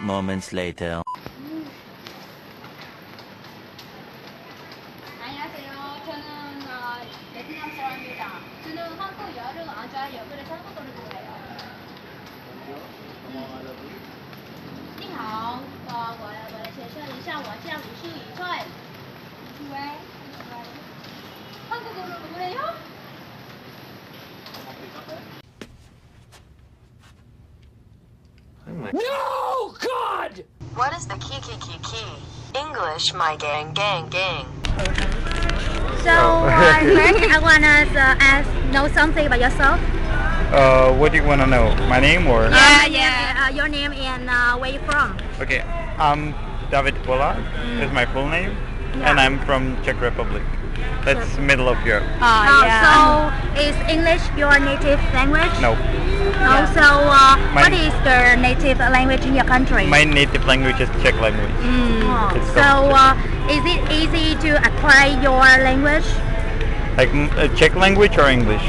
moments later. 안녕하세요. 저는 베트남 사람입니다. 저는 한국 여름 안 좋아해요. 그래서 한국어를 좋아해요. 你好，我来介绍一下，我叫李舒雨翠。喂， 한국어를 그래요? No, God! What is the key? English, my gang. So, first I wanna know something about yourself. What do you want to know? My name or? Your name and where you from? Okay, I'm David Pola is my full name, and I'm from Czech Republic. That's middle of Europe. So, is English your native language? No, Also, what is the native language in your country? my native language is Czech language. It's So, is it easy to acquire your language? Like Czech language or English?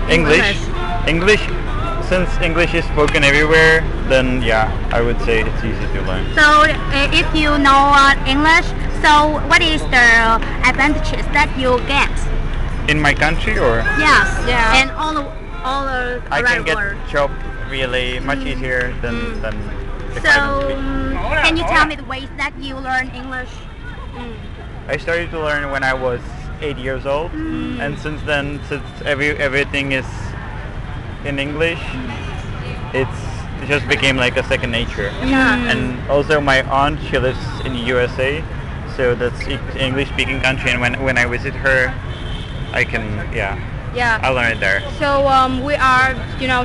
English. English. Since English is spoken everywhere, then yeah, I would say it's easy to learn. So, if you know English, so what is the advantages that you get? In my country or? Yes. Yeah. And all around I can the get world. job really much easier than if I So, don't speak. can you tell me the ways that you learn English? I started to learn when I was 8 years old, and since then, since everything is in English, it just became like a second nature. And also my aunt, she lives in the USA, so that's English-speaking country, and when I visit her, I can I learn it there. So we are,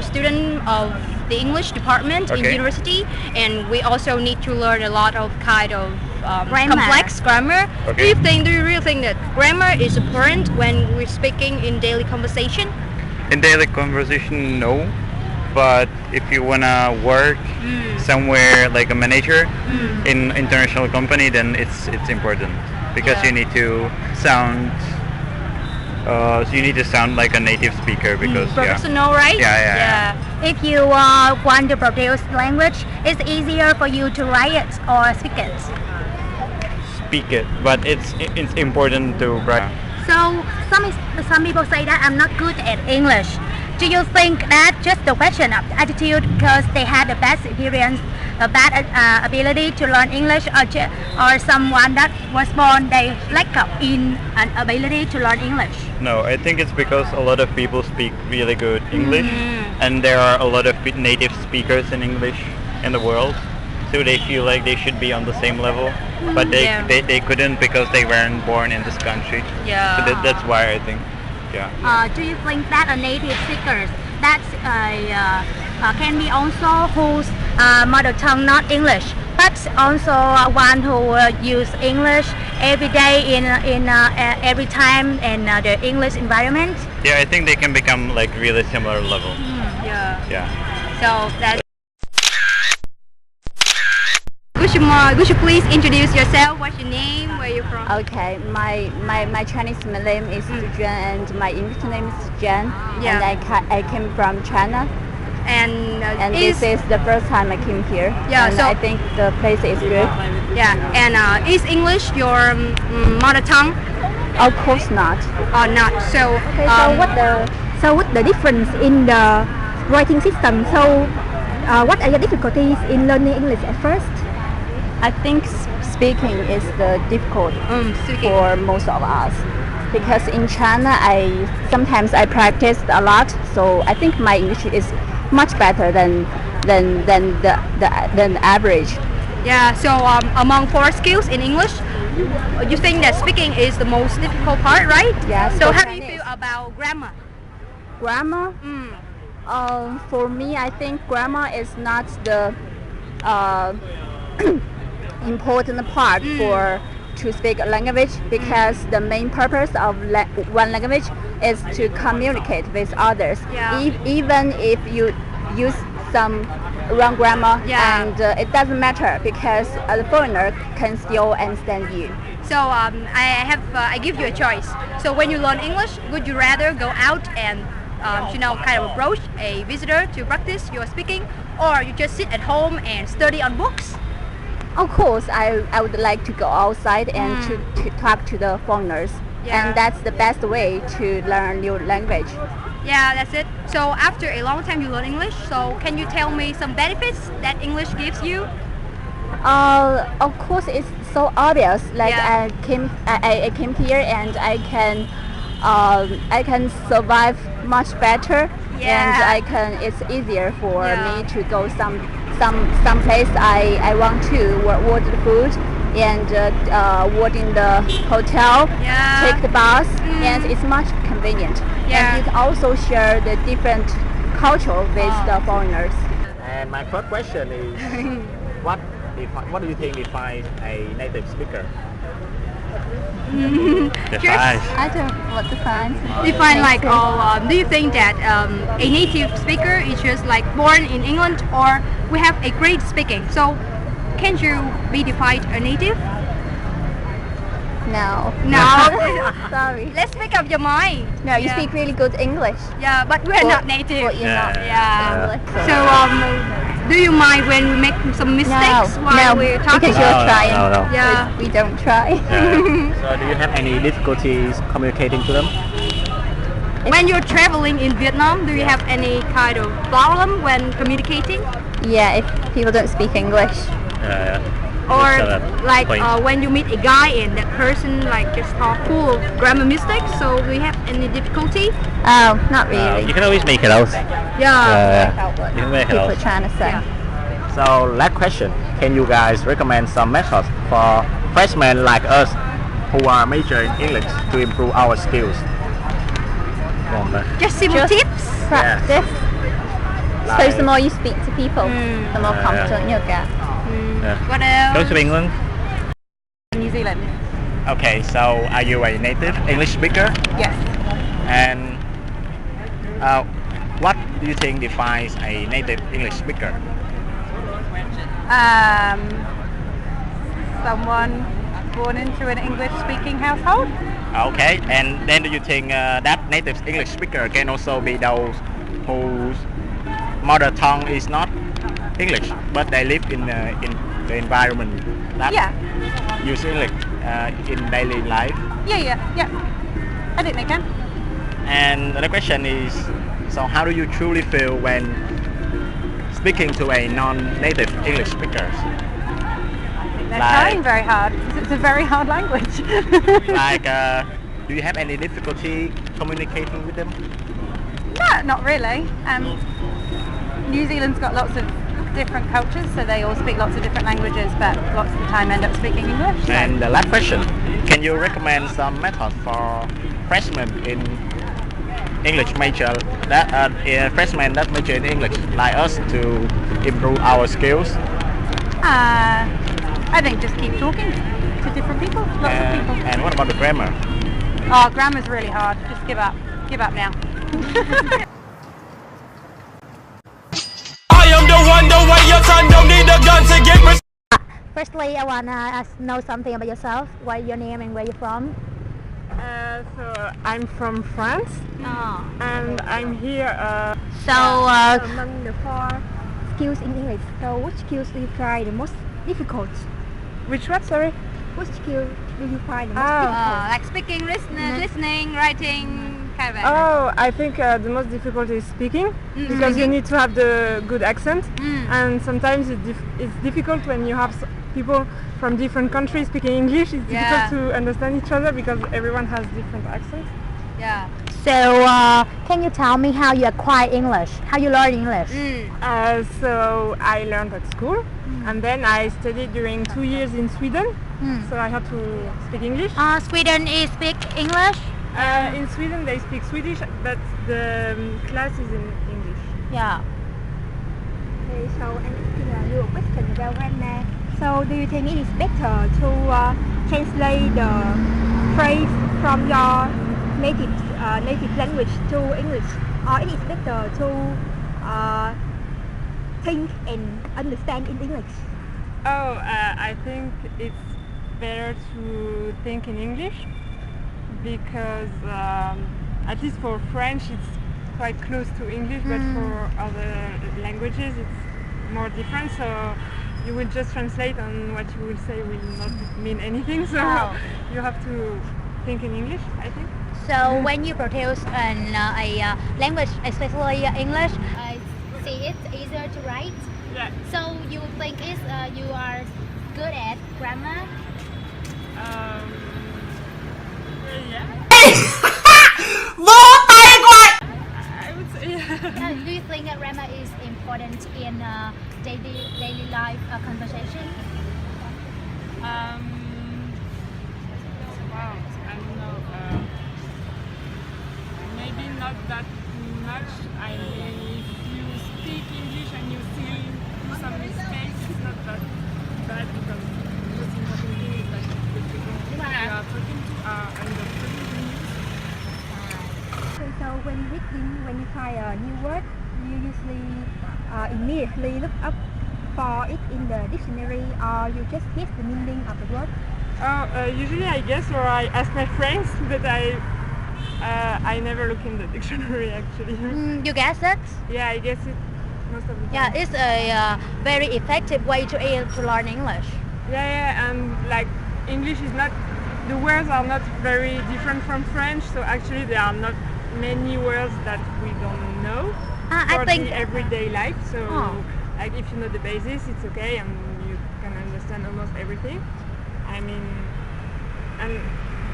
student of the English department in Okay. university, and we also need to learn a lot of kind of Grammar. complex grammar. Okay. Do you really think that grammar is important when we're speaking in daily conversation? In daily conversation, no, but if you wanna work somewhere like a manager in international company, then it's important because you need to sound. So you need to sound like a native speaker because Professional, right? Yeah. If you want to produce language, it's easier for you to write it or speak it. Speak it, but it's important to write. So some people say that I'm not good at English. Do you think that just the question of attitude because they had the bad experience, a bad ability to learn English, or someone that was born they lack of in an ability to learn English? No, I think it's because a lot of people speak really good English, and there are a lot of native speakers in English in the world, so they feel like they should be on the same level, but they couldn't because they weren't born in this country. Yeah. So that's why I think, Do you think that a native speaker that can be also whose mother tongue not English, but also one who use English every day in every time in the English environment? Yeah, I think they can become like really similar level. Yeah. So that's. Would you please introduce yourself? What's your name? Where are you from? Okay, my Chinese name is Zhuan and my English name is Jan. Yeah. And I came from China, And this is the first time I came here. Yeah, and so- I think the place is good. And is English your mother tongue Of course not. or not? So What the difference in the writing system? So what are the difficulties in learning English at first? I think speaking is the difficult speaking. for most of us because in China sometimes I practiced a lot, so I think my English is much better than the average. Yeah. So among 4 skills in English, you think that speaking is the most difficult part, right? Yeah, So for how do you Chinese. feel about grammar? Grammar? For me, I think grammar is not the important part to speak a language because the main purpose of one language is to communicate with others. Yeah. Even if you use some wrong grammar, and it doesn't matter because a foreigner can still understand you. So I give you a choice. So when you learn English, would you rather go out and kind of approach a visitor to practice your speaking, or you just sit at home and study on books? Of course, I would like to go outside and to talk to the foreigners. Yeah. And that's the best way to learn new language. Yeah, that's it. So after a long time you learn English, so can you tell me some benefits that English gives you? Of course, it's so obvious. Like Yeah. I came here and I can survive much better, and Yeah. it's easier for Yeah. me to go some place I want to order the food and work in the hotel, Yeah. take the bus, and it's much convenient. Yeah. And you can also share the different culture with the foreigners. And my first question is, what do you think defines a native speaker? Define. I don't know what defines. Define like, do you think that a native speaker is just like born in England, or we have a great speaking? So can you be defined a native? No. No. Sorry. Let's make up your mind. No, you Yeah. speak really good English. Yeah, but we're But- not native. but you're not Yeah. English. So do you mind when we make some mistakes No, while no, we're talking? because you're No, no, trying. no, no. Yeah. We don't try. So do you have any difficulties communicating to them? When you're traveling in Vietnam, do you have any kind of problem when communicating? Yeah, if people don't speak English. Yeah. Or That's a like point. when you meet a guy and that person like just talk full of grammar mistakes, so do you have any difficulty? Oh, not really. You can always make it out. Yeah. You can make it People out. trying to say. Yeah. So last question, can you guys recommend some methods for freshmen like us who are majoring in English to improve our skills? Just simple Just- tips. Practice. So Like- the more you speak to people, the more Yeah. confident you'll get. What else? Go to England. New Zealand. Okay, so are you a native English speaker? Yes. And what do you think defines a native English speaker? Someone born into an English-speaking household. Okay, and then do you think that native English speaker can also be those whose mother tongue is not English, but they live in the environment that use English in daily life? Yeah. I think they can. And the question is, so how do you truly feel when speaking to a non-native English speaker? They're Like- trying very hard. It's a very hard language. Like, do you have any difficulty communicating with them? No, not really. New Zealand's got lots of different cultures, so they all speak lots of different languages, but lots of the time end up speaking English. so- And the last question, can you recommend some methods for freshmen in English major, freshmen that major in English like us to improve our skills? I think just keep talking to different people, lots of people. And what about the grammar? Oh, grammar's really hard. Just give up. Give up now. I am the one, the way your son don't need a gun to get Firstly, I wanna know something about yourself. What is your name and where you're from? So I'm from France, and I'm here So, Among the 4 skills in English, so which skills do you find the most difficult? which what, sorry? Which skill do you find the most Oh. difficult? Like speaking, listening, writing, kind of. Oh, I think the most difficult is speaking, because you need to have the good accent, and sometimes it's difficult when you have people from different countries speaking English. It's difficult to understand each other because everyone has different accents. Yeah. so can you tell me how you acquire English? How you learn English? So I learned at school, and then I studied during 2 years in Sweden, so I had to speak English. Sweden is speak English? In Sweden they speak Swedish, but the class is in English. Yeah. Okay, so I'm asking you a question about grammar. So do you think it is better to translate the phrase from your native language to English, or it is better to think and understand in English? I think it's better to think in English because at least for French it's quite close to English, but for other languages it's more different, so you will just translate and what you will say will not mean anything, so you have to think in English, I think. So when you produce a language, especially English, I see it's easier to write. Yeah. So you think is you are good at grammar? Yeah. I would say yeah. Do you think that grammar is important in daily life conversation? Wow, I don't know. Maybe not that much. If you speak English and you still do some mistakes, it's not that bad because the most important thing is that the people you are talking to are understanding you. Okay, so when you find a new word, you usually immediately look up for it in the dictionary, or you just guess the meaning of the word? Usually I guess, or I ask my friends, but I never look in the dictionary actually. You guess it? Yeah, I guess it most of the time. Yeah, it's a very effective way to learn English. Yeah, and like English is not, the words are not very different from French, so actually there are not many words that we don't know for the everyday life. So like if you know the basis, it's okay, and you can understand almost everything. I mean, and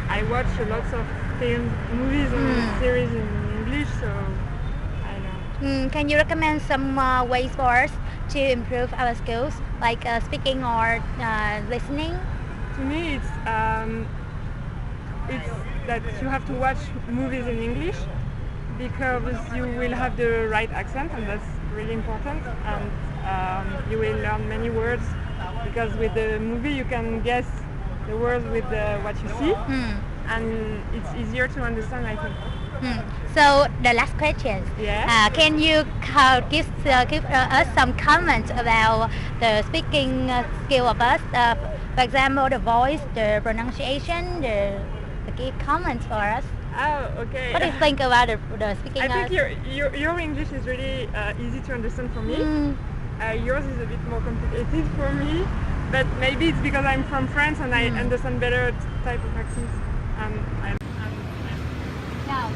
I watch lots of films, movies and series in English, so I know. Can you recommend some ways for us to improve our skills, like speaking or listening? To me, it's that you have to watch movies in English because you will have the right accent, and that's really important. And you will learn many words because with the movie you can guess the words with what you see, and it's easier to understand, I think. So the last question. Yeah. Can you give us some comments about the speaking skill of us? For example, the voice, the pronunciation, the give comments for us. Oh, okay. What do you think about the speaking? I think your English is really easy to understand for me. Yours is a bit more complicated for me, but maybe it's because I'm from France and I understand better type of accents. No,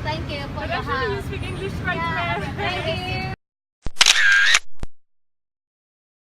thank you for but your actually help. you speak English quite well. Thank you.